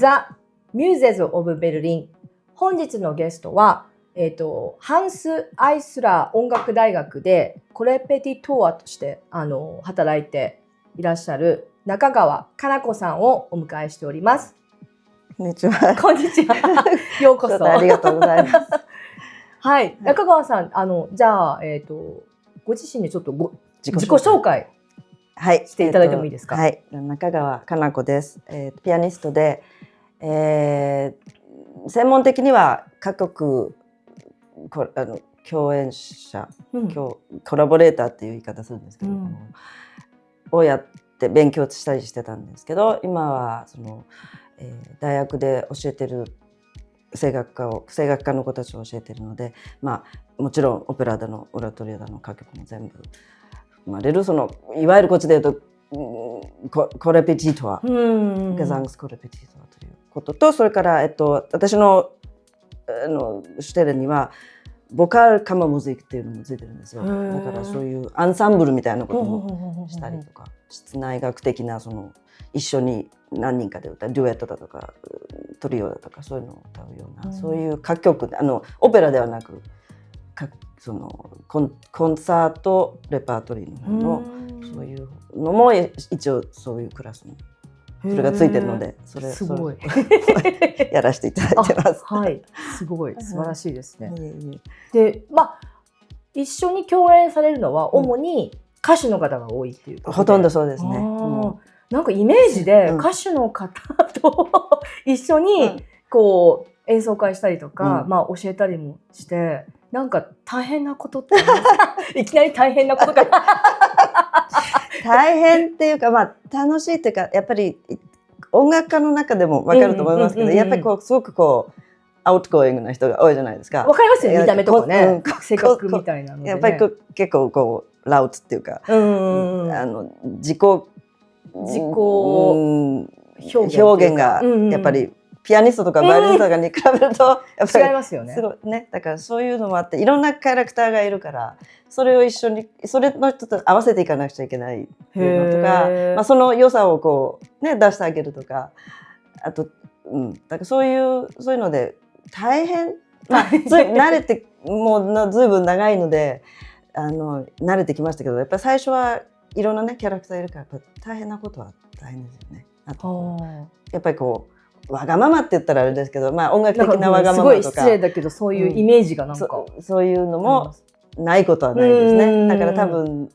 ザ・ミューゼズ・オブ・ベルリン。本日のゲストは、ハンス・アイスラー音楽大学でコレペティトーアとして働いていらっしゃる中川かな子さんをお迎えしております。こんにちは。こんにちは。ようこそ。ありがとうございます。はい、中川さん、じゃあ、ご自身でちょっと自己紹介していただいてもいいですか。はい、中川かな子です。ピアニストで、専門的には各国共演者、コラボレーターっていう言い方するんですけど、をやって勉強したりしてたんですけど、今は大学で教えてる声楽家の子たちを教えてるので、もちろんオペラだのオラトリアだの歌曲も全部生まれるいわゆるこっちで言うとコレペティトワ、ゲザングスコレペティトワということと、それから、私のシュテルにはボカルカマムズイクっていうのもついてるんですよ。だからそういうアンサンブルみたいなこともしたりとか、室内楽的な一緒に何人かで歌うデュエットだとかトリオだとかそういうのを歌うような、そういう歌曲オペラではなくコンサートレパートリーのそういうのも一応そういうクラスにそれがついてるので、すごいやらせていただいてます。はい、すごい素晴らしいですね。で、一緒に共演されるのは主に歌手の方が多いっていうことで、ほとんどそうですね。なんかイメージで歌手の方と一緒にこう演奏会したりとか、教えたりもして、なんか大変なことっていきなり大変なことかな大変っていうか、楽しいっていうか、やっぱり音楽家の中でも分かると思いますけど、やっぱりすごくアウトゴーイングな人が多いじゃないですか。わかりますよ、見た目とかね、性格みたいなのでね。やっぱり結構ラウツっていうか、自己表現がやっぱりピアニストとかバイオリニストとかに比べるとやっぱり違いますよね。すごいね。だからそういうのもあって、いろんなキャラクターがいるから、それを一緒にそれの人と合わせていかなくちゃいけないっていうのとか、その良さを出してあげるとか、あとだからそういうので大変、慣れてもうずいぶん長いので慣れてきましたけど、やっぱり最初はいろんなねキャラクターいるから、やっぱ大変なことは大変ですよね。あとやっぱりわがままって言ったらあれですけど、音楽的なわがままとか、すごい失礼だけど、そういうイメージがなんか、そういうのもないことはないですね。だから多分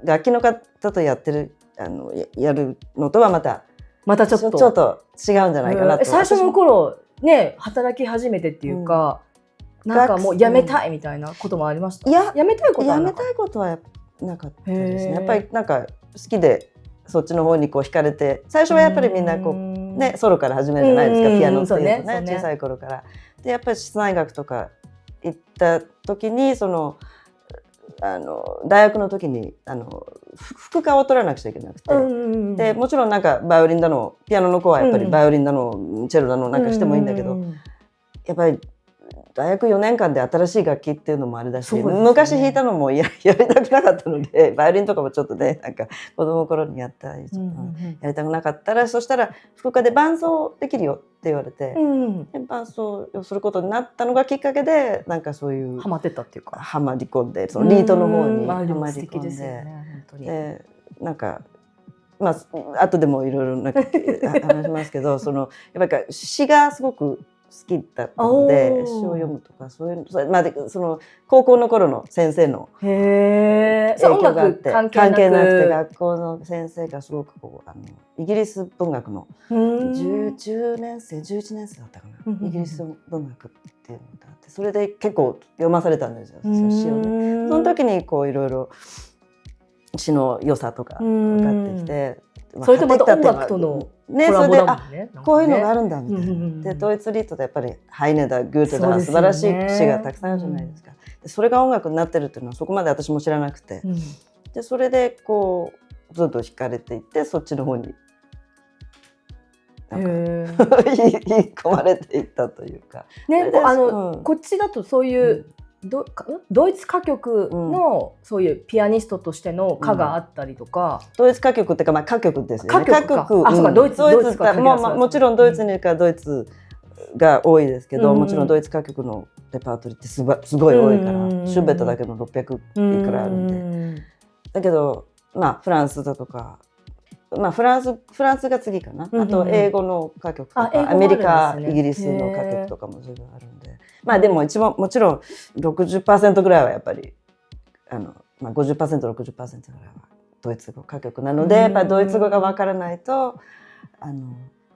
楽器の方とやるのとはまたちょっと違うんじゃないかなと。最初の頃ね、働き始めてっていうか、なんかもうやめたいみたいなこともありました。やめたいことはなかったですね。やっぱりなんか好きでそっちの方に惹かれて、最初はやっぱりみんなソロから始めるじゃないですか、ピアノっていうとね、小さい頃から。でやっぱり室内楽とか行った時に大学の時に副科を取らなくちゃいけなくて、でもちろんなんかバイオリンだのピアノの子はやっぱりバイオリンだのチェロだのなんかしてもいいんだけど、やっぱり大学4年間で新しい楽器っていうのもあれだし、昔弾いたのもやりたくなかったので、バイオリンとかもちょっとね、なんか子供の頃にやったりやりたくなかったら、そしたら福岡で伴奏できるよって言われて、で伴奏をすることになったのがきっかけで、なんかそういうハマってたっていうか、ハマり込んで、そのリートの方にハマり込んで、なんか後でもいろいろ話しますけど、やっぱり詩がすごく好きだったので、詩を読むとかそういうの、高校の頃の先生の影響があって、関係なくて、学校の先生がすごくイギリス文学の10年生11年生だったかな、イギリス文学っていうのがあって、それで結構読まされたんですよ、詩をね。その時にいろいろ詩の良さとか分かってきて、それとまた音楽とのコラボだもんね。こういうのがあるんだみたいな。でドイツリートでやっぱりハイネダー、グーテだ、素晴らしい詩がたくさんあるじゃないですか。それが音楽になってるっていうのはそこまで私も知らなくて、でそれでずっと惹かれていって、そっちの方に引き込まれていったというか。ね、こっちだとそういうドイツ歌曲のそういうピアニストとしての歌があったりとか、ドイツ歌曲っていうか、まあ、歌曲ですよね。歌曲か。あ、そうか、ドイツもちろんドイツにいるからドイツが多いですけど、もちろんドイツ歌曲のレパートリーってすごい多いから、シューベットだけの600いくらあるんで。だけど、まあ、フランスだとか、まあ、フランスが次かな。あと英語の歌曲とか、アメリカ、イギリスの歌曲とかも随分あるんで、まあでも一番もちろん 60% ぐらいはやっぱりまあ、50%60% ぐらいはドイツ語歌曲なので、やっぱりドイツ語がわからないと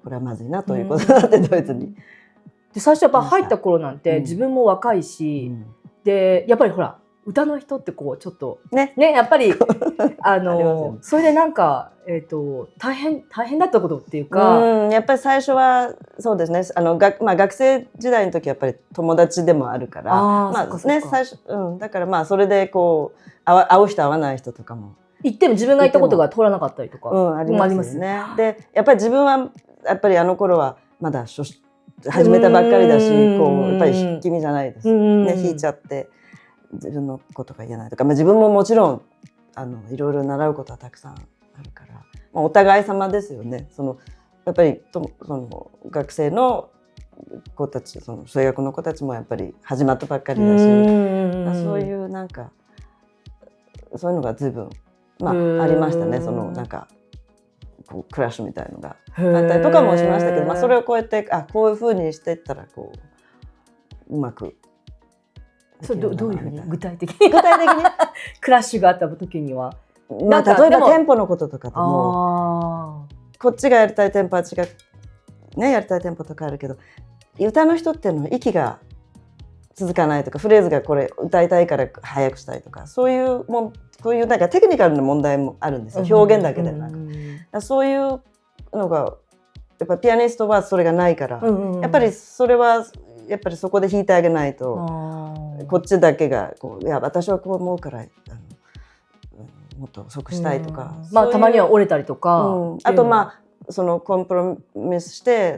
これはまずいなということだってドイツに。で最初やっぱ入った頃なんて自分も若いし、でやっぱりほら歌の人ってこうちょっとねやっぱりそれでなんか大変だったことっていうか、やっぱり最初はそうですね。まあ学生時代の時はやっぱり友達でもあるから、まあね最初だからまあそれでこう会う人会わない人とかも行っても自分が行ったことが通らなかったりとかありますよね。でやっぱり自分はやっぱりあの頃はまだ始めたばっかりだし、こうやっぱり引き身じゃないですね。引いちゃって自分のことが言えないとか、まあ、自分ももちろんいろいろ習うことはたくさんあるから、まあ、お互い様ですよね。やっぱりその学生の子たち、その数学の子たちもやっぱり始まったばっかりだし、そういうなんかそういうのが随分、まあ、ありましたね。なんかこうクラッシュみたいのがあったりとかもしましたけど、まあ、それをこうやってこういうふうにしていったらこううまく。それどういうふうに具体的にクラッシュがあった時には、まあ、例えばテンポのこととかでもこっちがやりたいテンポは違うね、やりたいテンポとかあるけど、歌の人っていうのは息が続かないとか、フレーズがこれ歌いたいから早くしたいとか、そういうこういうなんかテクニカルな問題もあるんですよ。表現だけでなく、そういうのがやっぱピアニストはそれがないから、やっぱりそれはやっぱりそこで弾いてあげないと。こっちだけがいや私はこう思うからもっと遅くしたいとか、まあたまには折れたりとか、あとまあそのコンプロミスして、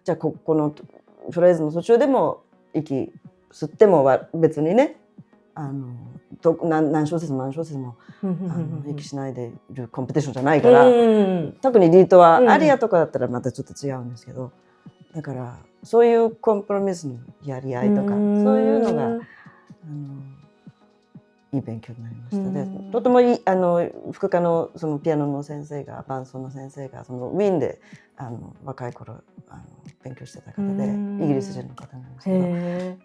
じゃあこのフレーズの途中でも息吸っても別にね何小節も息しないでいるコンペティションじゃないから、特にリートはアリアとかだったらまたちょっと違うんですけど、だからそういうコンプロミスのやり合いとか、そういうのがいい勉強になりましたね。とてもいい副科のそのピアノの先生が伴奏の先生がウィーンで若い頃勉強してた方でイギリス人の方なんですけ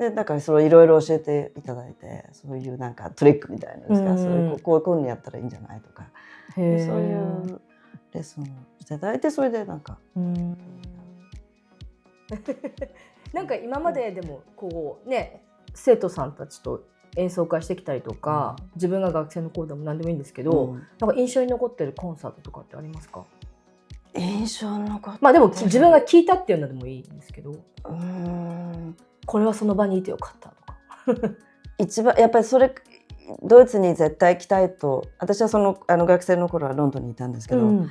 ど、でだからそれをいろいろ教えていただいて、そういうなんかトリックみたいなですか、そういうこういうふうにやったらいいんじゃないとか、そういうレッスンをしていただいて、それでなんか。なんか今まででもこうね、生徒さんたちと演奏会してきたりとか、自分が学生の頃でも何でもいいんですけど、なんか印象に残ってるコンサートとかってありますか？印象に残って、まあでも自分が聞いたっていうのでもいいんですけど、これはその場にいてよかったとか一番やっぱりそれドイツに絶対行きたいと、私は学生の頃はロンドンにいたんですけど、フィ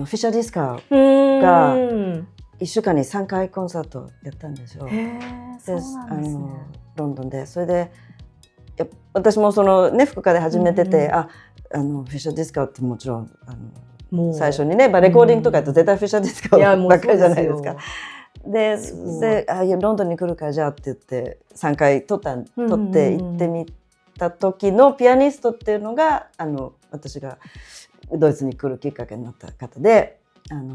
ッシャー・ディスカーが1週間に3回コンサートやったんですよ。ロンドンで。それで私も副科で始めてて、フィッシャー・ディスカーってもちろん最初にねレコーディングとかやると絶対フィッシャー・ディスカーばっかりじゃないですか。でロンドンに来るからじゃあって言って3回取って行ってみた時のピアニストっていうのが私がドイツに来るきっかけになった方で、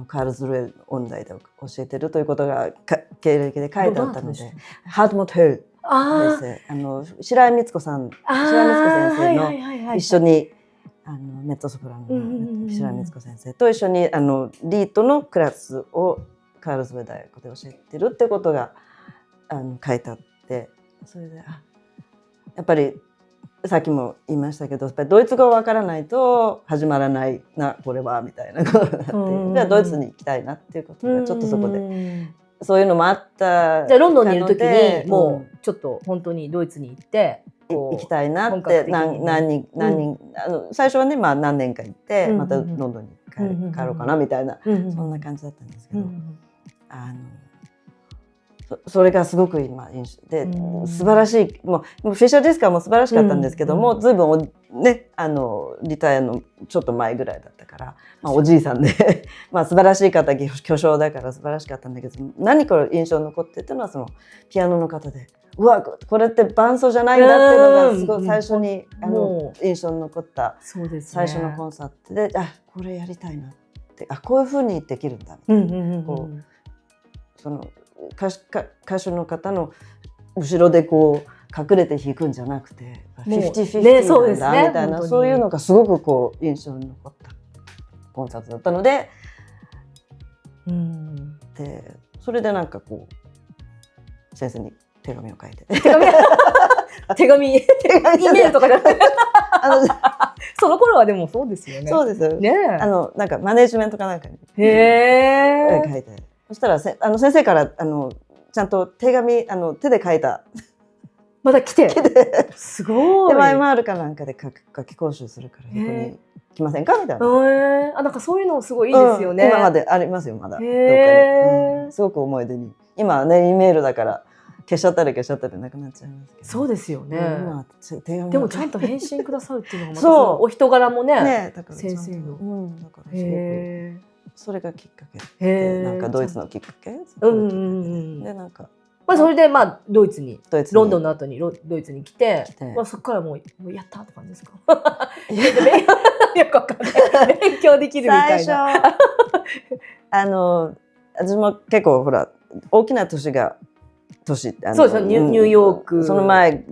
カールズルーエ音大で教えてるということが経歴で書いてあったので、ハートモット・ヘル白井光子先生の一緒にメッゾソプラノの白井光子先生と一緒にリートのクラスをカールズルーエ大学で教えてるってことが書いてあって、それでやっぱりさっきも言いましたけど、やっぱりドイツ語がわからないと始まらないなこれはみたいなことがあって、じゃあドイツに行きたいなっていうことがちょっとそこでそういうのもあった。じゃあロンドンにいる時にもうちょっと本当にドイツに行って行きたいなって何人最初はね、まあ何年か行ってまたロンドンに帰ろうかなみたいな、そんな感じだったんですけど、それがすごく今印象で、うん素晴らしい、もうフィッシャー・ディスカーも素晴らしかったんですけども、ずいぶんね、リタイアのちょっと前ぐらいだったから、まあ、おじいさんでまあ素晴らしい方、巨匠だから素晴らしかったんだけど、何か印象に残ってたのはそのピアノの方で、うわこれって伴奏じゃないんだっていうのがすごい最初に印象に残った最初のコンサートで、あこれやりたいなって、あこういうふうにできるんだみたいな、こうその歌手の方の後ろでこう隠れて弾くんじゃなくて50-50なんだみたいな、そういうのがすごくこう印象に残ったコンサートだったので、でそれでなんかこう先生に手紙を書いて手紙イメールとかじゃなくてその頃はでもそうですよね。そうですね。なんかマネージメントかなんかに書いて、そしたら先生からちゃんと手紙手で書いたまだ来てすごい。でマイマールかなんかで夏季講習するからここに来ませんかみたいな。なんかそういうのすごいいいですよね。今までありますよまだどっかに。すごく思い出に。今はね E メールだから消しちゃったりなくなっちゃいますけど。そうですよね。でもちゃんと返信くださるっていうのがまたお人柄もね、先生の。だからすごくそれがきっかけで、なんかドイツのきっかけ。でなんか。まあそれでまあドイツにロンドンの後にドイツに来て、まあそこからもうやったって感じですか。よくわかんない。勉強できるみたいな。私も結構ほら大きな都市そうですニューヨーク。その前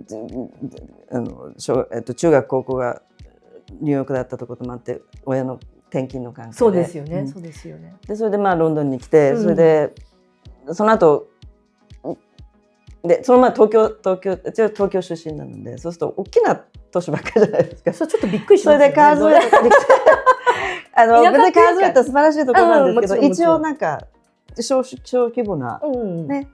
中学高校がニューヨークだったところもあって親の転勤の関係で。そうですよね。そうですよね。でそれでまあロンドンに来て、それでその後でその前東京出身なので、そうすると大きな都市ばっかりじゃないですか。それちょっとびっくりしますね。それでカーズウェイとかできて別にカーズウェイって素晴らしいところなんですけど、一応なんか小規模なね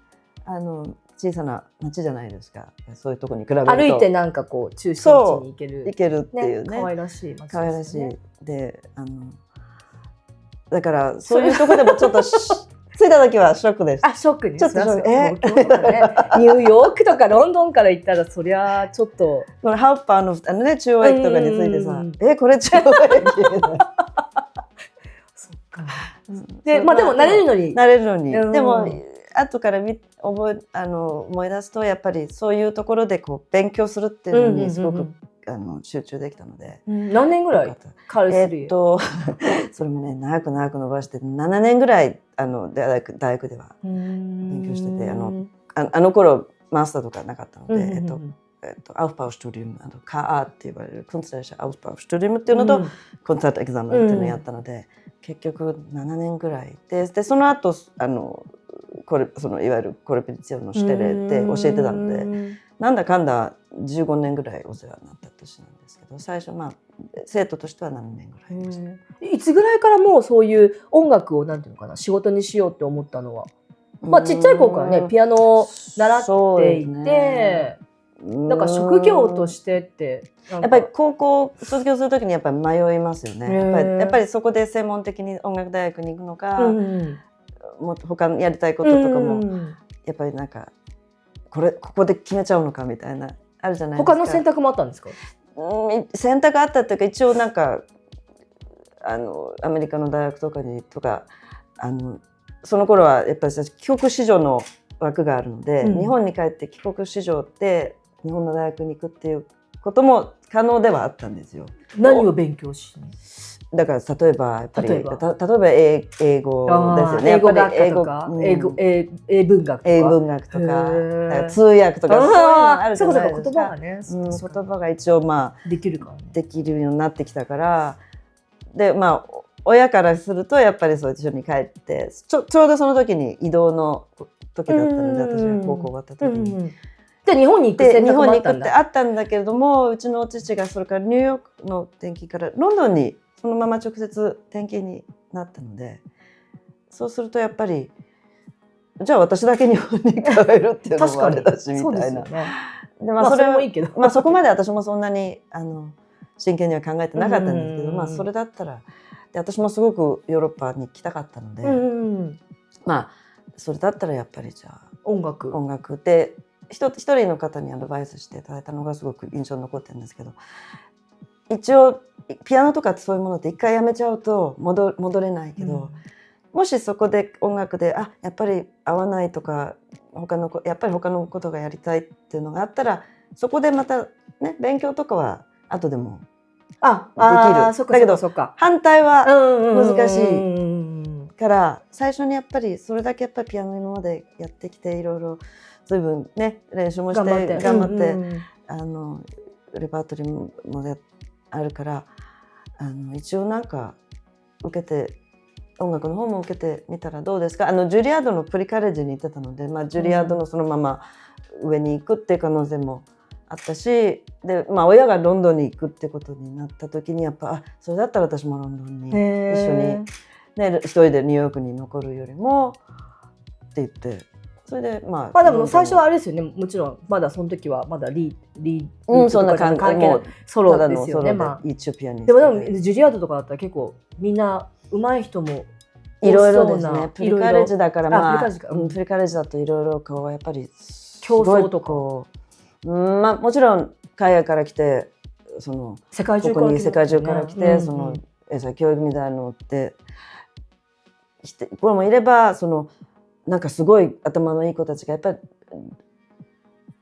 小さな町じゃないですか。そういうところに比べると歩いてなんかこう中心地に行けるっていうね。可愛らしい町ですね。可愛らしいでだからそういうところでもちょっと着いた時はショックです。ショックです。ちょっとニューヨークとかロンドンから行ったらそりゃちょっとこのハウパーのね中央駅とかに着いてさ、これ中央駅。そっか。でまあでも慣れるのに。でも後から思い出すとやっぱりそういうところでこう勉強するっていうのにすごく集中できたので。何年ぐらいカルスリー？それもね長く伸ばして7年ぐらい大学では勉強してて、あの頃マスターとかなかったので、アウフパウストゥリウムカーって言われるコンサートアウフパウストゥリウムっていうのとコンサートエグザムっていうのをやったので、結局7年ぐらいでその後そのいわゆるコレペティションのシュテレって教えてたので、なんだかんだ15年ぐらいお世話になった年なんですけど、最初まあ生徒としては7年ぐらいでした。いつぐらいからもうそういう音楽をなんていうのかな仕事にしようって思ったのは、まあちっちゃい頃からねピアノを習っていて、なんか職業としてってやっぱり高校卒業するときにやっぱり迷いますよね。やっぱりそこで専門的に音楽大学に行くのか、もっと他のやりたいこととかもやっぱりなんかここで決めちゃうのかみたいなあるじゃないですか。他の選択もあったんですか？選択あったっていうか、一応なんかアメリカの大学とかその頃はやっぱり帰国子女の枠があるので、日本に帰って帰国子女って日本の大学に行くっていうことも可能ではあったんですよ。何を勉強しに？だから例えばやっぱり例えば英語ですよね。英語学科とか英文学とか通訳とかそういうのあるじゃないですか。言葉がね、言葉が一応まあできるようになってきたから、でまあ親からするとやっぱりそう一緒に帰ってちょうどその時に移動の時だったので、私が高校終わった時に。で日本に行って選択もあったんだ。日本に行くってあったんだけれども、うちの父がそれからニューヨークの転勤からロンドンにそのまま直接転勤になったので、そうするとやっぱりじゃあ私だけ日本に帰るっていうのもあれだしみたいな。でまあそれもいいけど、まあそこまで私もそんなに真剣には考えてなかったんですけど、まあそれだったらで私もすごくヨーロッパに来たかったので、まあそれだったらやっぱりじゃあ音楽で一人の方にアドバイスしていただいたのがすごく印象に残ってるんですけど、一応ピアノとかそういうものって一回やめちゃうと戻れないけど、もしそこで音楽でやっぱり合わないとかやっぱり他のことがやりたいっていうのがあったら、そこでまたね勉強とかは後でもできる。だけど反対は難しいから最初にやっぱりそれだけやっぱりピアノ今までやってきていろいろ随分ね練習もして頑張ってレパートリーもあるから一応なんか受けて音楽の方も受けてみたらどうですか。ジュリアードのプリカレッジに行ってたので、ジュリアードのそのまま上に行くっていう可能性もあったし、で、親がロンドンに行くってことになった時にやっぱそれだったら私もロンドンに一緒に、ね、一人でニューヨークに残るよりもって言って。それででも最初はあれですよね。もちろんまだその時はまだリーそんな感じもうソロですよね。一応ピアニストでもジュリアードとかだったら結構みんな上手い人もいろいろですね。プリカレッジだからプリカレッジだといろいろこうやっぱり競争とかもちろん海外から来て世界中から来て教育みたいなのってこれもいればなんかすごい頭のいい子たちがやっぱり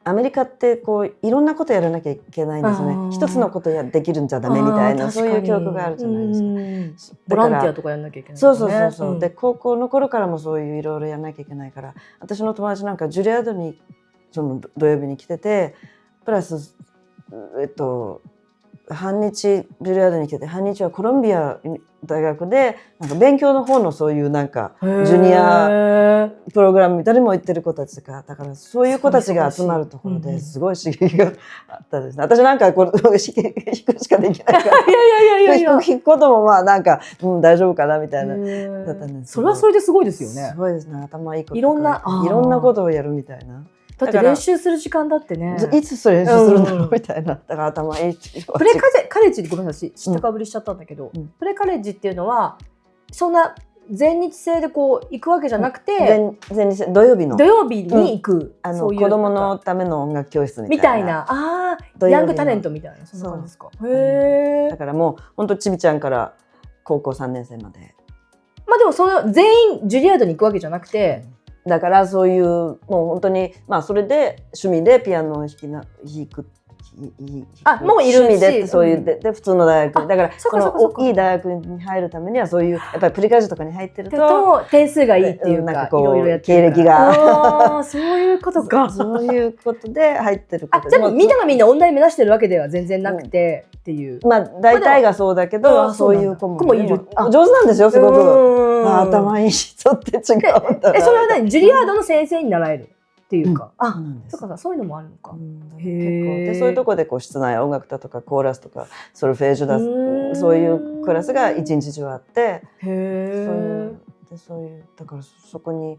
アメリカってこういろんなことやらなきゃいけないんですね。一つのことできるんじゃダメみたいなそういう教育があるじゃないですか。ボランティアとかやんなきゃいけない、そう、で高校の頃からもそういういろいろやんなきゃいけないから、私の友達なんかジュリアードに土曜日に来ててプラス半日ジュリアードに来てて半日はコロンビア大学でなんか勉強の方のそういうなんかジュニアプログラムみたいにも行ってる子たちがだからそういう子たちが集まるところですごい刺激があったですね。私なんかこれ弾くしかできないから弾くこともなんか大丈夫かなみたいなだったんです。それはそれですごいですよね。すごいですね。頭いいこといろんなことをやるみたいな。だって練習する時間だってね。いつそれ練習するんだろうみたいな。だから頭いい。プレカレッジでごめんなさい知ったかぶりしちゃったんだけど、プレカレッジっていうのはそんな全日制でこう行くわけじゃなくて、全日制土曜日に行く子供のための音楽教室みたいなヤングタレントみたいなそんな感じですか。だからもう本当ちびちゃんから高校3年生まで。でも全員ジュリアードに行くわけじゃなくて。だからそういうもう本当にそれで趣味でピアノを弾くもういるし趣味でそういうで普通の大学だからいい大学に入るためにはそういうやっぱりプリカレッジとかに入ってると点数がいいっていうかいろいろやって経歴がそういうことかそういうことで入ってるじゃあみんながみんな音大目指してるわけでは全然なくてっていう大体がそうだけどそういう子もいる上手なんですよすごく頭いい人って違うそれは何ジュリアードの先生に習えるっていうかそういうのもあるのか。でそういうとこで室内音楽だとかコーラスとかソルフェージュだそういうクラスが一日中あってそういうだからそこに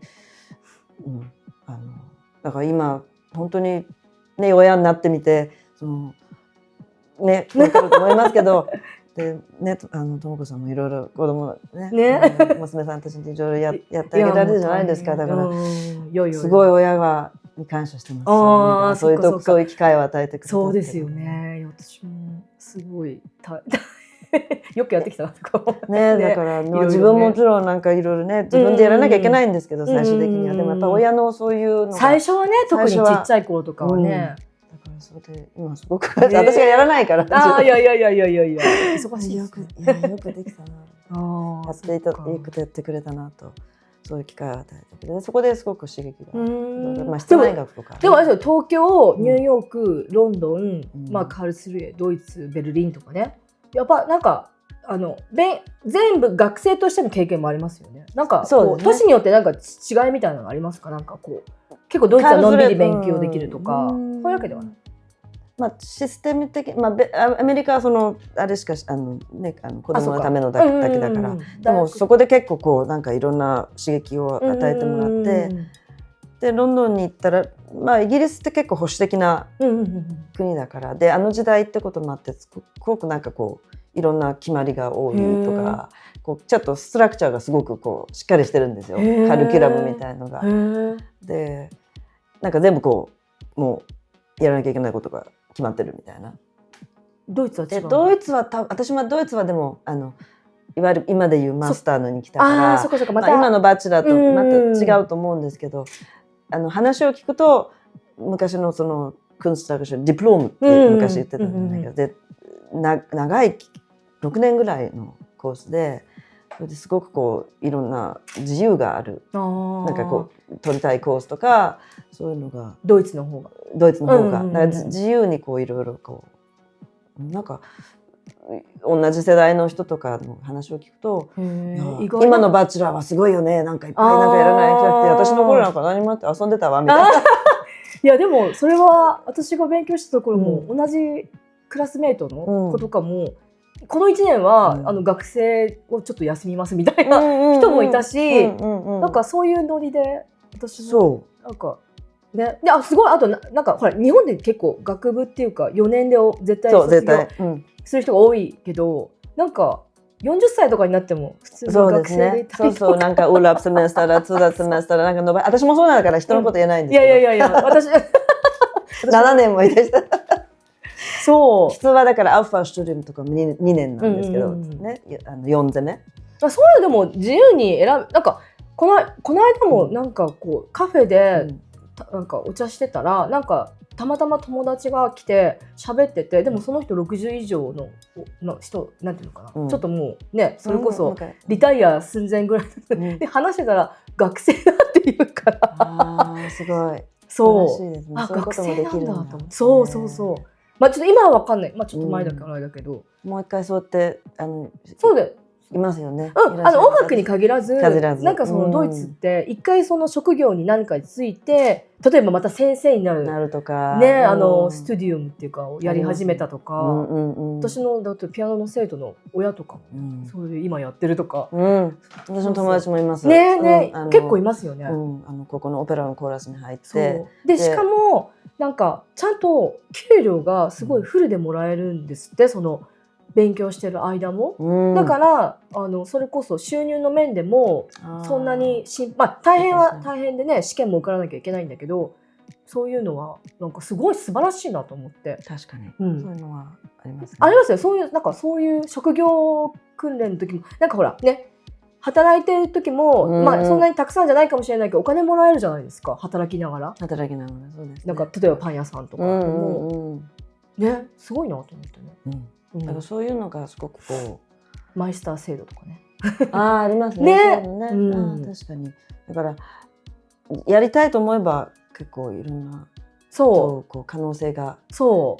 だから今本当にね親になってみてね分かると思いますけどでね智子さんもいろいろ子供ね娘さんたちにいろいろやってあげられるじゃないですか。だからすごい親に感謝してます。そういう機会を与えてくれた。そうですよね。私もすごいよくやってきたなとかね。だから自分ももちろんなんかいろいろね自分でやらなきゃいけないんですけど最終的にはでもやっぱ親のそういうの最初はね特にちっちゃい頃とかはね。それで今すごく私がやらないからいや忙しいよくできたなやってくれたなとそういう機会を与えてくれてそこですごく刺激が室内楽とかでもあれですよ東京ニューヨークロンドンカールスルエドイツベルリンとかねやっぱなんか全部学生としての経験もありますよね。なんか都市によってなんか違いみたいなのありますか。なんかこう結構ドイツはのんびり勉強できるとかそういうわけではない。システム的アメリカはあれしか子供のためのだけだからでもそこで結構こうなんかいろんな刺激を与えてもらってでロンドンに行ったらイギリスって結構保守的な国だからで時代ってこともあってすごくなんかこういろんな決まりが多いとかこうちょっとストラクチャーがすごくこうしっかりしてるんですよ。へーカリキュラムみたいのが。でなんか全部こうもうやらなきゃいけないことが決まってるみたいな。ドイツは違でう。ドイツは私はドイツはでもいわゆる今でいうマスターのに来たかあらあ、そっかそっか、また。今のバチェラーとまた違うと思うんですけど、話を聞くと昔のそのクンスター学ディプロームって昔言ってたんだけど、で長い6年ぐらいのコースで、それですごくこういろんな自由がある、なんかこう取りたいコースとかそういうのがドイツの方が。ドイツの方が、うんうんうんだから自由にこういろいろこうなんか同じ世代の人とかの話を聞くと、今のバチェラーはすごいよね、なんかいっぱいなんかやらない人だって、私の頃なんか何もあって遊んでたわみたいな。いやでもそれは私が勉強したところも、同じクラスメートの子とかも、この1年は、学生をちょっと休みますみたいな人もいたし、なんかそういうノリで私もなんかね、ですごい、あとなんかほら日本で結構学部っていうか4年で絶対卒業する人が多いけど、なんか40歳とかになっても普通の学生でいたりとか、そうそう、なんかウーラップセメスターだツーダセメスターだなんか私もそうなんだから人のこと言えないんですけど、いや私7年もいた人そう普通はだからアウファーシュトゥリムとか 2年なんですけど、ね、4ゼ目そういうのでも自由に選ぶ。なんかこの間もなんかこうカフェでなんかお茶してたら、なんかたまたま友達が来て喋ってて、でもその人60以上の人なんていうのかな、ちょっともうね、それこそリタイア寸前ぐらいで話してたら学生だって言うから、すごいそう学生なんだと思って、そうまあちょっと今は分かんない、まあちょっと前だからあれだけど、もう一回そうやってそうでいますよね。音楽に限らず、なんかそのドイツって一回その職業に何かについて、例えばまた先生になるとかね、スタディウムっていうかをやり始めたとか、私のだってピアノの生徒の親とかもそれで今やってるとか、私の友達もいますね、結構いますよね。ここのオペラのコーラスに入ってでしかもなんかちゃんと給料がすごいフルでもらえるんですって、その勉強してる間も、だからそれこそ収入の面でもそんなにまあ大変は大変でね、試験も受からなきゃいけないんだけど、そういうのはなんかすごい素晴らしいなと思って。確かに、そういうのはありますね。ありますよ、そういうなんかそういう職業訓練の時もなんかほらね、働いてる時も、まあそんなにたくさんじゃないかもしれないけどお金もらえるじゃないですか、働きながら。そうですね。なんか例えばパン屋さんとかもね、すごいなと思ってね。だからそういうのがすごくこうマイスター制度とかね。ありますね。確かに。だからやりたいと思えば結構いろんなこう可能性が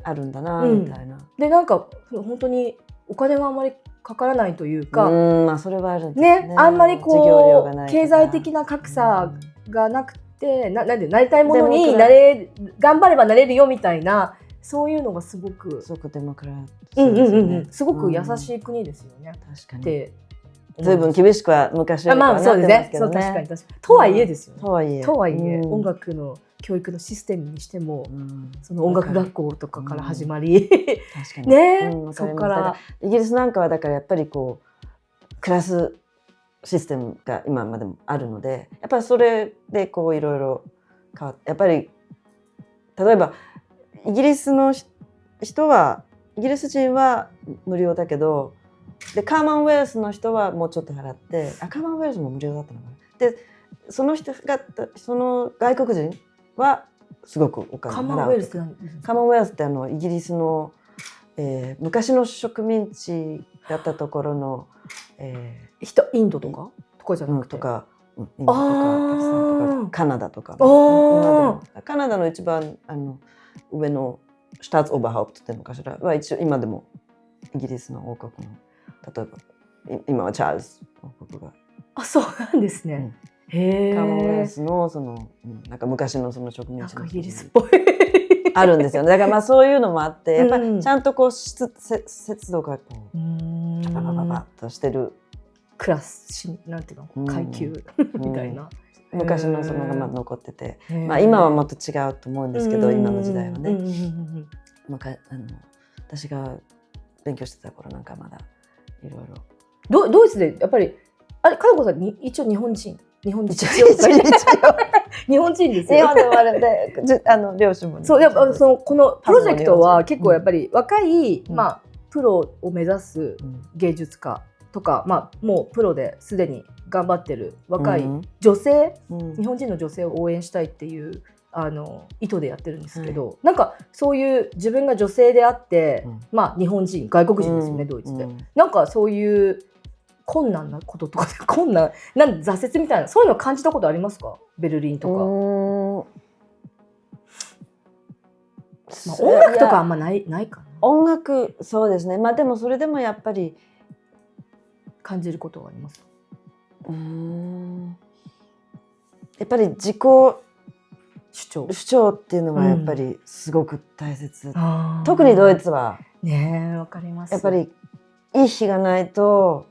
あるんだなみたいな。でなんか本当にお金はあんまりかからないというか、まあそれはあるんですね。あんまりこう経済的な格差がなくて、なんでなりたいものに頑張ればなれるよみたいな。そういうのがすごくデモクラッすごく優しい国ですよね。確かに。随分厳しくは昔はなってますけどね。確かに。とはいえですよね。とはいえ音楽の教育のシステムにしても、その音楽学校とかから始まり、ね、そこからイギリスなんかはだからやっぱりこうクラスシステムが今までもあるので、やっぱりそれでこういろいろ変わって、やっぱり例えばイギリスの人はイギリス人は無料だけど、でカーマンウェルスの人はもうちょっと払って、カーマンウェルスも無料だったのかな。でその外国人はすごくお金を払う。カーマンウェルスって何ですか？カーマンウェルスってイギリスの、昔の植民地だったところの、インドとかじゃなくて、インドとかパキスタンとかカナダとか、カナダの一番上のシュターツオーバーハウプトっていうのかしらは一応今でもイギリスの王国の、例えば今はチャールズ王国が、そうなんですね。へえ。カーマンウェルスのなんか昔のその植民地のイギリスっぽいあるんですよね。だからまあそういうのもあって、やっぱりちゃんとこう節度がこうパパパパッとしてるクラスなんていうの階級みたいな。昔のそのが残ってて、まあ今はもっと違うと思うんですけど、今の時代はね。私が勉強してた頃なんかまだいろいろドイツでやっぱりあれかなこさんに一応日本人日本人一応日本人です日よ。本で生まれて両親もそうやっぱこのプロジェクトは結構やっぱり、り若い、うんまあプロを目指すうん芸術家とか、まあもうプロですでに頑張ってる若いうん女性、うん日本人の女性を応援したいっていう意図でやってるんですけど、なんかそういう自分が女性であって、うんまあ日本人外国人ですよね、ドイツで、なんかそういう困難なこととかなん挫折みたいなそういうの感じたことありますか？ベルリンとか、まあ、音楽とかあんまないかな。音楽そうですね。まあでもそれでもやっぱり感じることはあります？やっぱり自己主主張っていうのはやっぱりすごく大切、張、特にドイツはねえわかります。やっぱりいい日がないと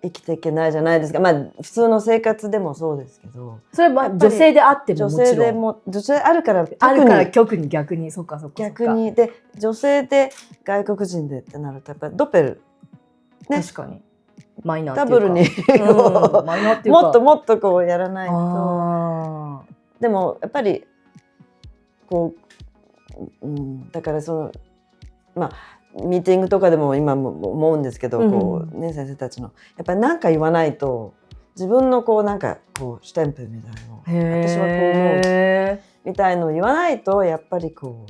生きていけないじゃないですか。まあ普通の生活でもそうですけど、それはまあ女性であっても女もちろん性でも女性あるからあるから局に逆にそっか逆にで女性で外国人でってなるとやっぱりドペル、ね、確かにマイナーダっていうかブルにマイナーっていうかもっとこうやらないと。あでもやっぱりこう、だからまあミーティングとかでも今も思うんですけど、こうね、先生たちのやっぱり何か言わないと自分のこうなんかこうシュテンプルみたいなのを私はこう思うみたいのを言わないとやっぱりこ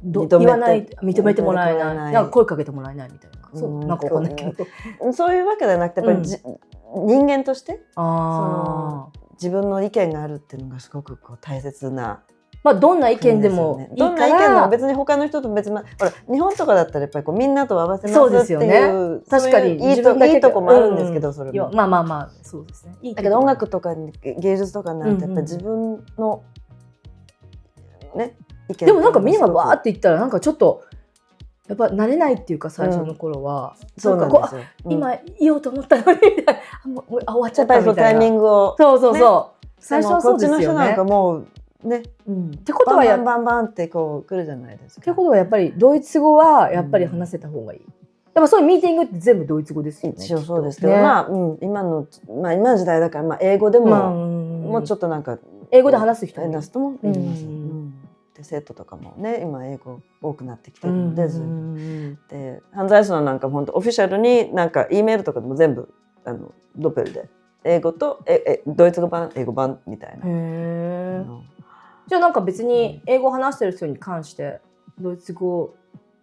う認めてもらえないなんか声かけてもらえないみたいな、そうなんかわかんないけど、そういうわけではなくてやっぱり、人間としてあ自分の意見があるっていうのがすごくこう大切な。まあどんな意見でもいいから、どんな意見でも別に他の人と別にほら日本とかだったらやっぱりこうみんなと合わせますそうでっていうすよね、確かにいいとこもあるんですけど、それもまあそうですね。だけど音楽とか芸術とかになるとやっぱり自分のね意見でもなんかみんながバーって言ったらなんかちょっとやっぱ慣れないっていうか最初の頃は、そうなんですよ。今言おうと思ったのにみたいな、もう終わっちゃったみたいな。やっぱりそうタイミングをそう最初はそうですよね。こっちの人なんかもうね、ってことはバンバンってこう来るじゃないですか。ってことはやっぱりドイツ語はやっぱり話せた方がいい。やっぱそういうミーティングって全部ドイツ語ですよね。一応そうですけど、まあ今の時代だからまあ英語でももうちょっとなんか英語で話す人もいます。で生徒とかもね今英語多くなってきてるので、で犯罪者なんか本当オフィシャルになんか E メールとかでも全部ドペルで英語とドイツ語版英語版みたいな。じゃあなんか別に英語を話してる人に関してドイツ語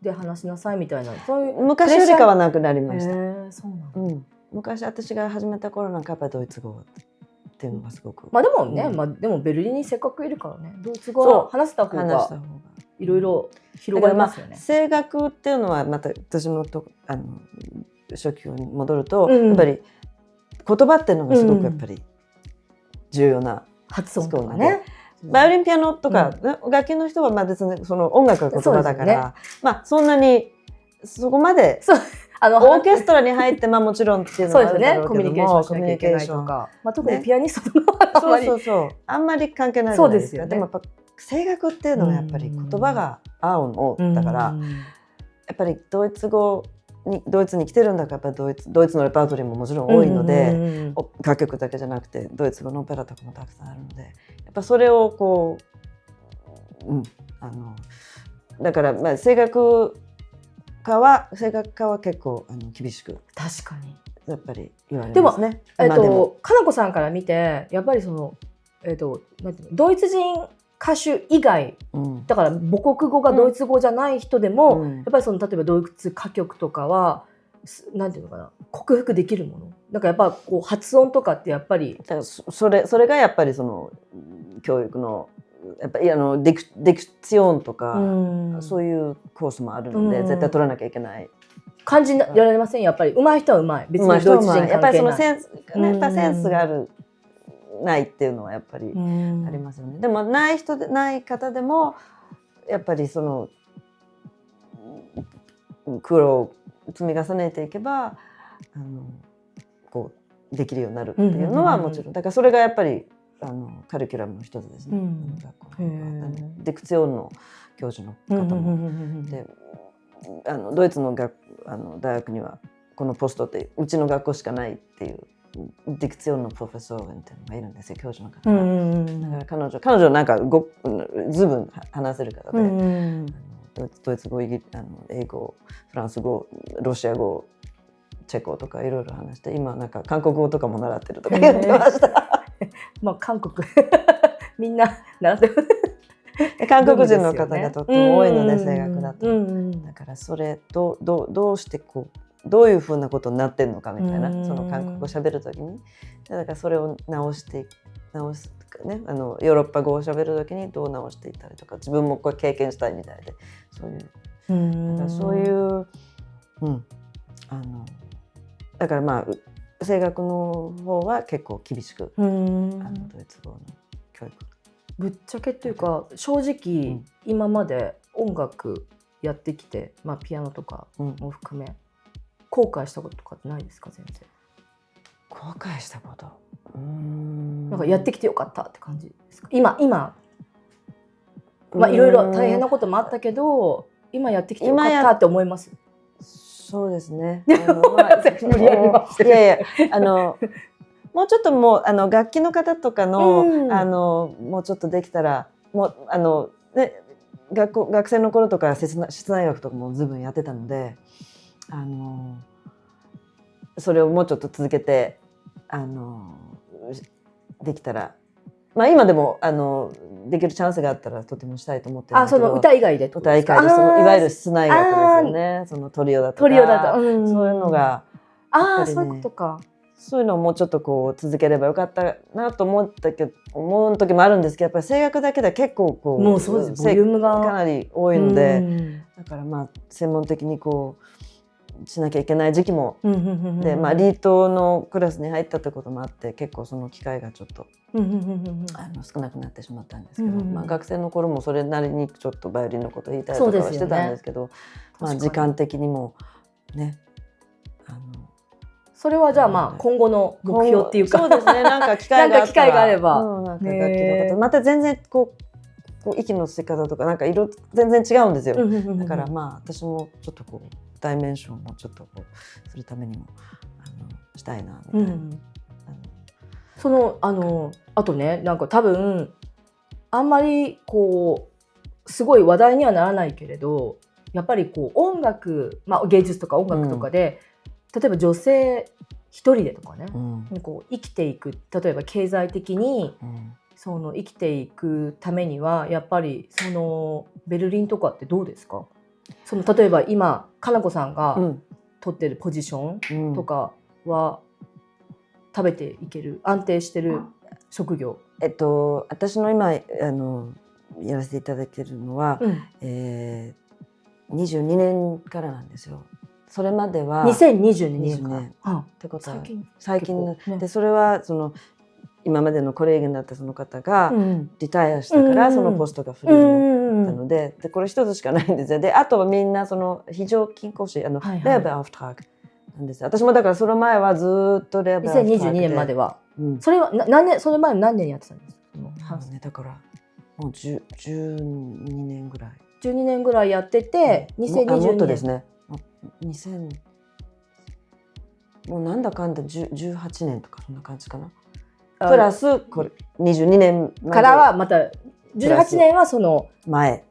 で話しなさいみたいな、そういう昔よりかはなくなりました。そうなんだ。昔私が始めた頃なんかやっぱりドイツ語っていうのがすごくまあでもね、でもベルリンにせっかくいるからね、ドイツ語を話せた方がいろいろ広がりますよね。声楽っていうのはまた私の初期に戻ると、やっぱり言葉っていうのがすごくやっぱり重要な発音とかね。バイオリンピアノとか、楽器の人はまあ別にその音楽が言葉だから、まあそんなにそこまでオーケストラに入ってまあもちろんっていうのはあるだろうけども、コミュニケーションとか、特にピアニストのあんまり関係ないじゃないですか。でもやっぱ声楽っていうのはやっぱり言葉が合うのだから、やっぱりドイツに来てるんだからやっぱりドイツのレパートリーももちろん多いので、歌曲だけじゃなくてドイツ語のオペラとかもたくさんあるので、やっぱそれをこう、だからまあ声楽家は結構厳しく確かにやっぱり言われますね。でもかなこさんから見てやっぱりそのなんていうのドイツ人歌手以外、だから母国語がドイツ語じゃない人でも、やっぱりその例えばドイツ歌曲とかはなんていうのかな、克服できるものなんかやっぱこう発音とかってやっぱりだからそれがやっぱりその教育のやっぱりディクションとか、そういうコースもあるので、絶対取らなきゃいけない感じられません？やっぱり上手い人は上手い、別にドイツ人関係ない、やっぱりそのセンス、やっぱセンスがあるないっていうのはやっぱりありますよね。でもない方でもやっぱりその苦労を積み重ねていけばこうできるようになるっていうのはもちろん、だからそれがやっぱりカリキュラムの一つですね。ディクションの教授の方もでドイツの大学にはこのポストってうちの学校しかないっていうディクツィオンのプロフェッサーみたいなのがいるんですよ、教授の方が。だから彼女なんかずいぶん話せる方で、ドイツ語、英語、フランス語、ロシア語、チェコとかいろいろ話して、今なんか韓国語とかも習ってるとか言ってました。まあ韓国みんな習ってる韓国人の方がとっても多いので、声楽だと。だからそれどうしてどういうふうなことになってるのかみたいな、その韓国語を喋るときに、だからそれを直すね、ヨーロッパ語を喋るときにどう直していったりとか、自分もこれ経験したいみたいで、だからそういう、だからまあ声楽の方は結構厳しく、ドイツ語の教育。ぶっちゃけっていうか、正直、今まで音楽やってきて、まあ、ピアノとかも含め、後悔したこととかってないですか、先生？後悔したこと、なんかやってきてよかったって感じですか？今まあいろいろ大変なこともあったけど、今やってきてよかったって思います？そうですね。いやいやもうちょっと楽器の方とかの、もうちょっとできたら、もうね、学生の頃とか室内楽とかもずいぶんやってたので、それをもうちょっと続けてできたら、まあ今でもできるチャンスがあったらとてもしたいと思ってるんだけど。その歌以外でってことですか？歌以外でいわゆる室内楽ですよね。そのトリオだとか、そういうのが、そういうことか。そういうのをもうちょっとこう続ければよかったなと思う時もあるんですけど、やっぱり声楽だけで結構もうそうです、ボリュームがかなり多いので、だからまあ専門的にしなきゃいけない時期もで、まあリートのクラスに入ったってこともあって、結構その機会がちょっと少なくなってしまったんですけど、まあ学生の頃もそれなりにちょっとバイオリンのこと言いたいとかはしてたんですけど、まあ時間的にもね。それはじゃあまあ今後の目標っていうか、そうですね、なんか機会があれば、なんか楽器のことまた全然息の吸い方とかなんか全然違うんですよ。だからまあ私もちょっとダイメンションをちょっとするためにもしたいなみたいな。あとね、なんか多分あんまりすごい話題にはならないけれど、やっぱり音楽、まあ芸術とか音楽とかで、例えば女性一人でとかね、生きていく、例えば経済的に、生きていくためにはやっぱりベルリンとかってどうですか？例えば今かなこさんが取ってるポジションとかは食べていける安定してる職業？私の今やらせていただいているのは、22年からなんですよ。それまでは2022年からってことは最近で、それは今までのコレーゲンだったその方がリタイアしたからそのポストがフリーになったので、これ一つしかないんですよ。であとはみんな非常勤講師レーベアフトラグなんです。私もだからその前はずっとレーベアフトラグで2022年までは、それはその前は何年やってたんですか？だからもう12年ぐらい12年ぐらいやってて、2022年もっとですね、もうなんだかんだ18年とかそんな感じかな。プラスこれ22年からはまた18年はその前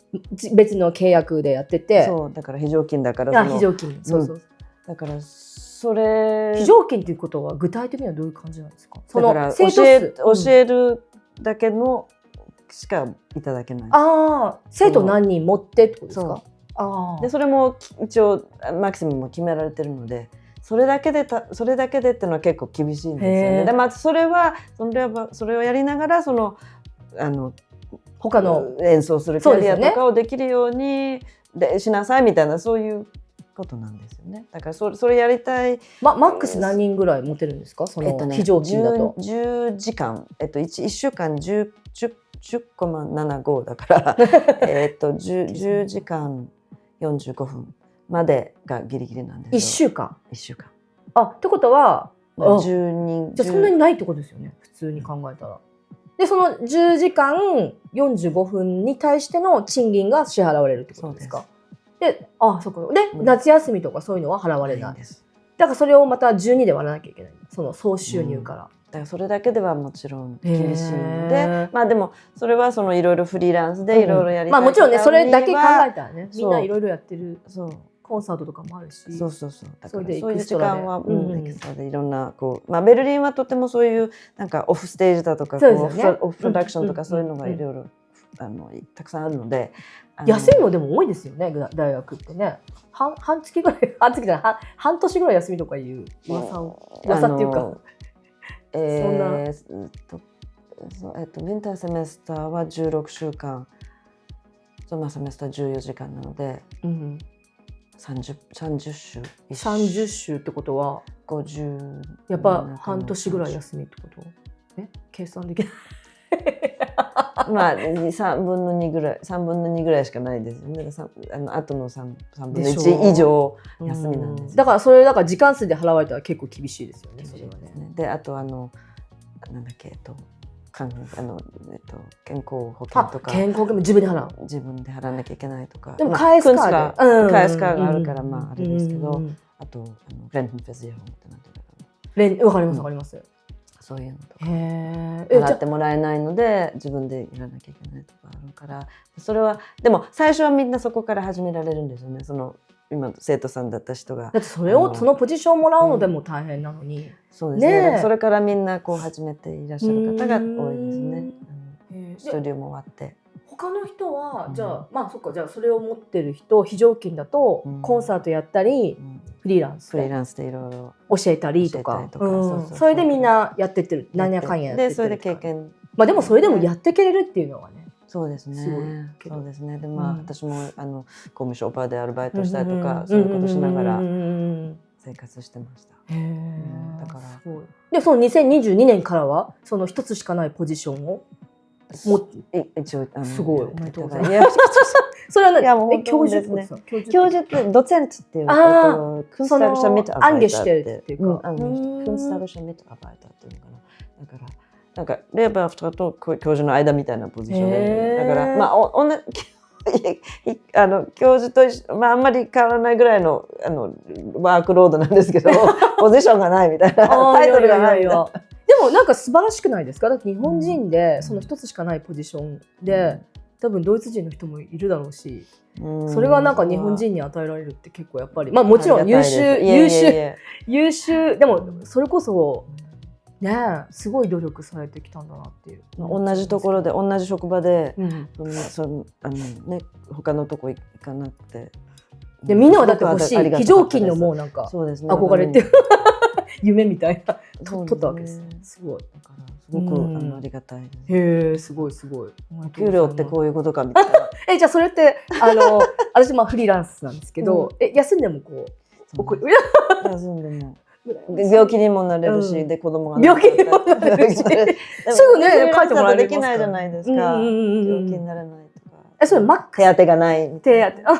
別の契約でやってて、そうだから非常勤だから非常勤、そうだからそれ非常勤っていうことは具体的にはどういう感じなんですか？だから教えるだけのしかいただけない。生徒何人持ってってことですか？でそれも一応マキシムも決められてるので、それだけでっていうのは結構厳しいんですよね。でまあそれをやりながら他の演奏するキャリアとかをできるようにしなさいみたいな、そういうことなんですよね。だからそれやりたい。マックス何人ぐらい持てるんですか？非常勤だと。10時間1週間10.75だから10時間45分までがギリギリなんですよ。1週間。ってことは10人。じゃあそんなにないってことですよね、普通に考えたら。でその10時間45分に対しての賃金が支払われるってことですか？でそうか。で、夏休みとかそういうのは払われない。だからそれをまた12で割らなきゃいけない。その総収入から。だからそれだけではもちろん厳しいのへでー、まあでもそれはそのいろいろフリーランスでいろいろやりたいまあもちろんね、それだけ考えてたらね、そうみんないろいろやってるそうコンサートとかもあるし。そうそうそう。だからそれでそういう時エクストラで間は、うんエクストラでいろんなこう、まあベルリンはとてもそういうなんかオフステージだとか、そうですよねオフプロダクションとかうんそういうのがいろいろたくさんあるので、休みもでも多いですよね、大学ってね。半月ぐらい、半月じゃない、半年ぐらい休みとかいう噂っていうか。ウィンターセメスターは16週間、サマーセメスター14時間なので、30週30週ってことは50やっぱ半年ぐらい休みってこと？計算できない。まあ3分の2ぐらいしかないですよね。あとの3分の1以上休みなんですよ。だからそれだから時間数で払われたら結構厳しいですよね。それはね。であとなんだっけ健康保険とか健康保険も自分で払う。自分で払わなきゃいけないとか。でも返すカーがあるからまああれですけど、あとレントンフェスイヤホンってなんていうのかな。わかりますわかります。そういうのとか払ってもらえないので自分でやらなきゃいけないとかあるから、それはでも最初はみんなそこから始められるんですよね。その今生徒さんだった人がだってそのポジションをもらうのでも大変なのに、そうですね。それからみんなこう始めていらっしゃる方が多いですね。スタジオも終わって他の人はじゃあまあそっか、じゃあそれを持ってる人非常勤だとコンサートやったりフリーランスでいろいろ教えたりとか、それでみんなやってってる、何やかんややってってる。でそれで経験、まあでもそれでもやっていけれるっていうのはね。そうですね。そうですね。でまあ私も公務ショッパーでアルバイトしたりとかそういうことしながら生活してました。だからでその2022年からはその一つしかないポジションを一応すごいおめでとうございます。それは何？教授ですね。教授ってドツェントっていうKünstlerischer Mitarbeiterっていうか、Künstlerischer Mitarbeiterっていうのかな。だからなんかレーバーフと教授の間みたいなポジションで、だからまあ教授とまああんまり変わらないぐらいのワークロードなんですけど、ポジションがないみたいな、タイトルがないみたいな。でもなんか素晴らしくないですか？だって日本人でその一つしかないポジションで、多分ドイツ人の人もいるだろうし、それがなんか日本人に与えられるって結構やっぱり、まあもちろん優秀でもそれこそねすごい努力されてきたんだなっていう。同じところで同じ職場で他のとこ行かなくて、でみんなはだって欲しい非常勤のもうなんか憧れて夢みたいな取ったわけです。すごい。だからすごくありがたい。へえ、すごいすごい。給料ってこういうことかみたいな。じゃあそれって私フリーランスなんですけど、休んでもこう休んでも病気にもなれるし、で子供が病気にもなれるし、すぐね書いてもらえるできないじゃないですか。病気になれないとか。それマックス手当がないみたいな。手当。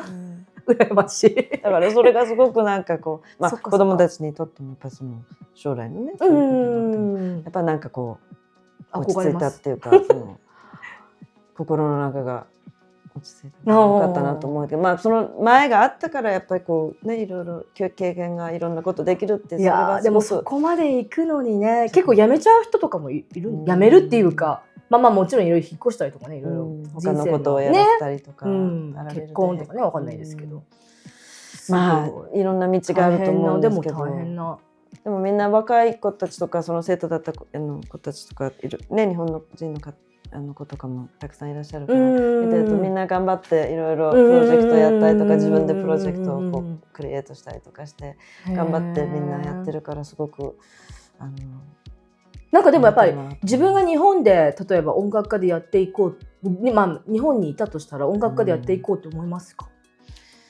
羨ましい。だからそれがすごくなんかこう、まあ子供たちにとってもやっぱその将来のね、やっぱなんかこう落ち着いたっていうか、その心の中が落ち着いたよかったなと思うけど、まあその前があったからやっぱりこうね、いろいろ経験がいろんなことできるって、いやでもそこまで行くのにね、結構辞めちゃう人とかもいる。辞めるっていうか。まあもちろんいろいろ引っ越したりとかね、いろいろ他のことをやらせたりとか、結婚とかね、わかんないですけど、まあいろんな道があると思うんですけど、でもみんな若い子たちとかその生徒だった子たちとかいるね、日本人の子とかもたくさんいらっしゃるから、見てるとみんな頑張っていろいろプロジェクトやったりとか、自分でプロジェクトをこうクリエイトしたりとかして頑張ってみんなやってるから、すごくなんかでもやっぱり自分が日本で例えば音楽家でやっていこう、まあ日本にいたとしたら音楽家でやっていこうって思いますか？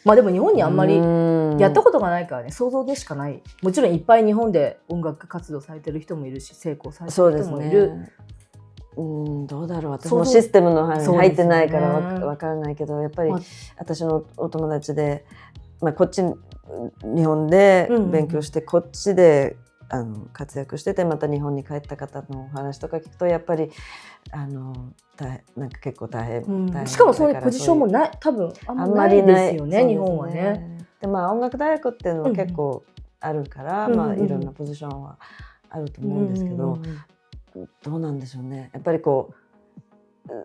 まあでも日本にあんまりやったことがないからね、想像でしかない。もちろんいっぱい日本で音楽活動されてる人もいるし、成功されてる人もいる。どうだろう、私もシステムの範囲に入ってないからわからないけど、やっぱり私のお友達で、まあこっち日本で勉強してこっちで活躍してて、また日本に帰った方のお話とか聞くと、やっぱりなんか結構大変、しかもそういうポジションも多分あんまりないですよね、日本はね。でまあ音楽大学っていうのは結構あるから、まあ、いろんなポジションはあると思うんですけど、どうなんでしょうね。やっぱりこ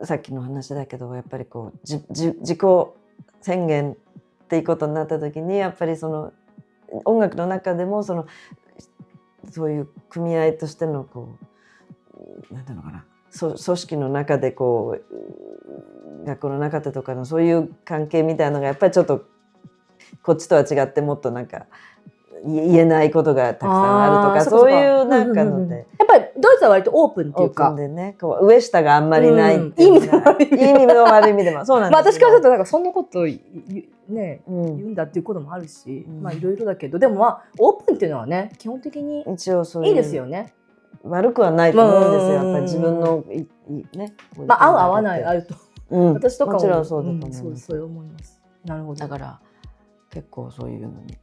うさっきの話だけど、やっぱりこう自己宣言っていうことになった時に、やっぱりその音楽の中でもそういう組合としてのこうなんていうのかな、組織の中でこう学校の中でとかのそういう関係みたいなのがやっぱりちょっとこっちとは違って、もっとなんか言えないことがたくさんあるとか、そういうなんかので、やっぱりドイツは割とオープンっていうか、オープンでね、こう上下があんまりないっていい意いう味でも悪い意味でも、いい意味でも悪い意味でもそうなんまあです私からするとなんかそんなことね、言うんうんだっていうこともあるし、うんまあいろいろだけど、でもまあオープンっていうのはね、基本的に一応そういういいですよね。悪くはないと思うんですよ。やっぱり自分うんのね、まあ合う合わないあると、うん、私とかももちろんそうだと思います。そう思います。なるほど。だから結構そういうのに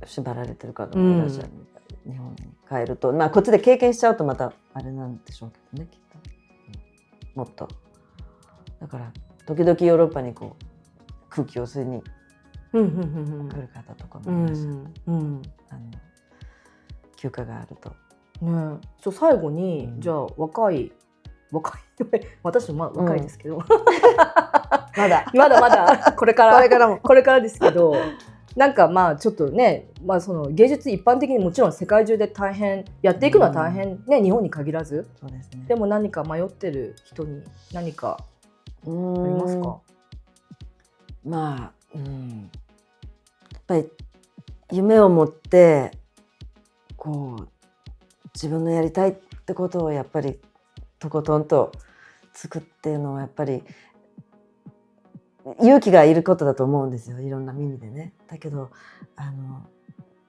縛られてる方もいらっしゃるみたいで、日本に帰ると、まあこっちで経験しちゃうとまたあれなんでしょうけどね、きっと、もっとだから時々ヨーロッパにこう空気を吸いに来る方とかもいらっしゃる、休暇があると。ね、最後に、じゃあ若い私も若いですけど、まだこれからですけど、なんかまあちょっとね、まあその芸術一般的にもちろん世界中で大変やっていくのは大変ね、日本に限らず。そうですね。でも何か迷ってる人に何かありますか？まあ、やっぱり夢を持ってこう自分のやりたいってことをやっぱりとことんと作っていうのはやっぱり勇気がいることだと思うんですよ、いろんな意味でね。だけど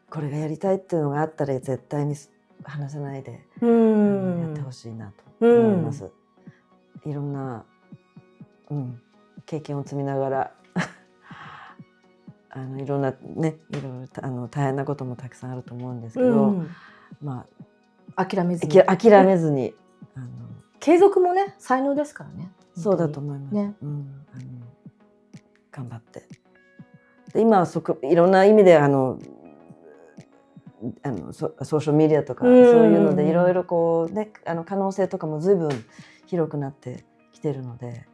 これがやりたいっていうのがあったら絶対に話さないでやってほしいなと思います。いろんな、経験を積みながらいろんなね、いろいろ大変なこともたくさんあると思うんですけど、まあ諦めずに継続もね、才能ですからね。そうだと思います。ね、頑張って。で今はいろんな意味でソーシャルメディアとかそういうのでいろいろこうね、可能性とかも随分広くなってきてるので、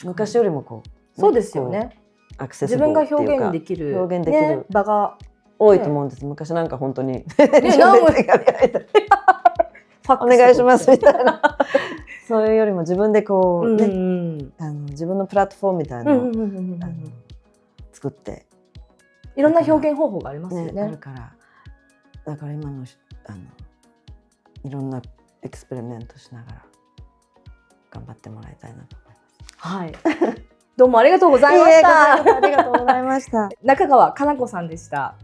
昔よりもこうそうですよね。アクセスブルっていうか自分が表現できる場が多いと思うんです。昔なんか本当に自分で手紙書いてお願いしますみたいなそういうよりも自分でこうね、自分のプラットフォームみたいなのを作っていろんな表現方法がありますよね。あるから、だから今のいろんなエクスペリメントしながら頑張ってもらいたいなと思います。はい。どうもありがとうございました。ありがとうございました。中川かな子さんでした。